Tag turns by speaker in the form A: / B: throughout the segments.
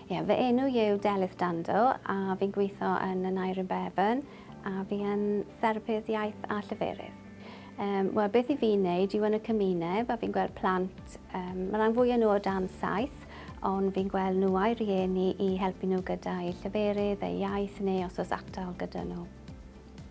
A: Fy enw yw Dando a fi'n gweithio yn y Nair yn Bevan a fi yn therapydd iaith a lleferydd. Wel, beth i fi'n neud yw yn y cymuned a fi'n gweld plant, mae rhan fwy nhw o dan saith, ond fi'n gweld nhw a'i rieni i helpu nhw gyda eu lleferydd, eu iaith neu os oes atal gyda nhw.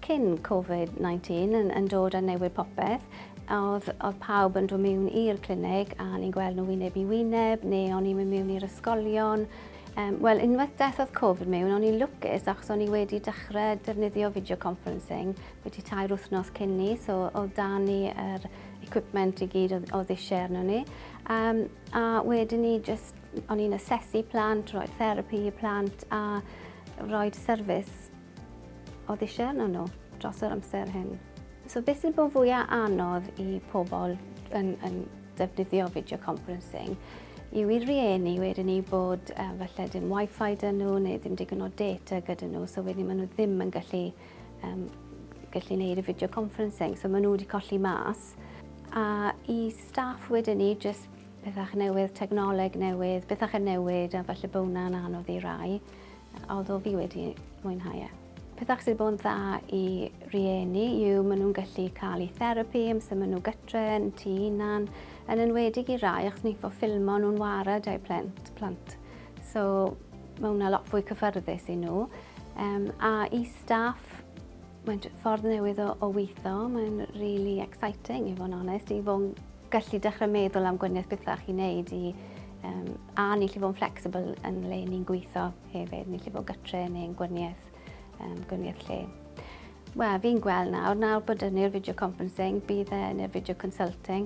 A: Cyn Covid-19 yn dod â newid popeth, oedd pawb yn dod mewn i'r clinig a ni'n gweld nhw wyneb i wyneb neu o'n i'n mynd mewn i'r ysgolion. Wel, unwaith deithodd Covid mewn, o'n i'n lwcus achos o'n i wedi dechrau defnyddio video conferencing wedi 2 wythnos cyn ni, so oedd da ni yr equipment i gyd o ddisiau arno ni. A wedyn ni o'n i'n asesu plant, rhoi therapi i plant a rhoi service o ddisiau arno nhw dros yr amser hyn. So beth sy'n bod fwyaf anodd i pobl yn defnyddio video conferencing yw i rieni wedyn ni bod falle dim Wi-Fi dyn nhw neu ddim digon o data gyda nhw, so wedyn maen nhw ddim yn gallu gwneud y video conferencing, so maen nhw wedi colli mas. A i staff wedyn ni, jyst bethach newydd, technoleg newydd, bethach yn newid a falle bod hwnna'n anodd i rai, although fi wedi mwynhau e. Pethach sydd bod yn dda i rieni yw maen nhw'n gallu cael eu therapi amser maen nhw gytre, yn tŷ hunan, yn enwedig i rai achos ni fo ffilmo nhw'n warad a'u plant. So mae hwnna lot fwy cyffyrddus i nhw. A i staff, mae'n ffordd newydd o weithio, mae'n really exciting i fod yn onest, i fod yn gallu dechrau meddwl am gwaniaeth bethach i wneud a ni'n gallu fod yn flexible yn le ni'n gweithio hefyd, ni'n gallu fod gytre neu'n gwaniaeth lle. Wel, fi'n gweld nawr bod yny'r video conferencing, bydd yny'r video consulting,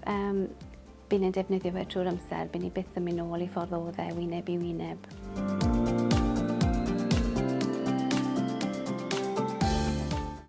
A: bydd yn defnyddio fe trwy'r amser, bydd ni byth yn mynd nôl i ffordd oedd e wyneb i wyneb.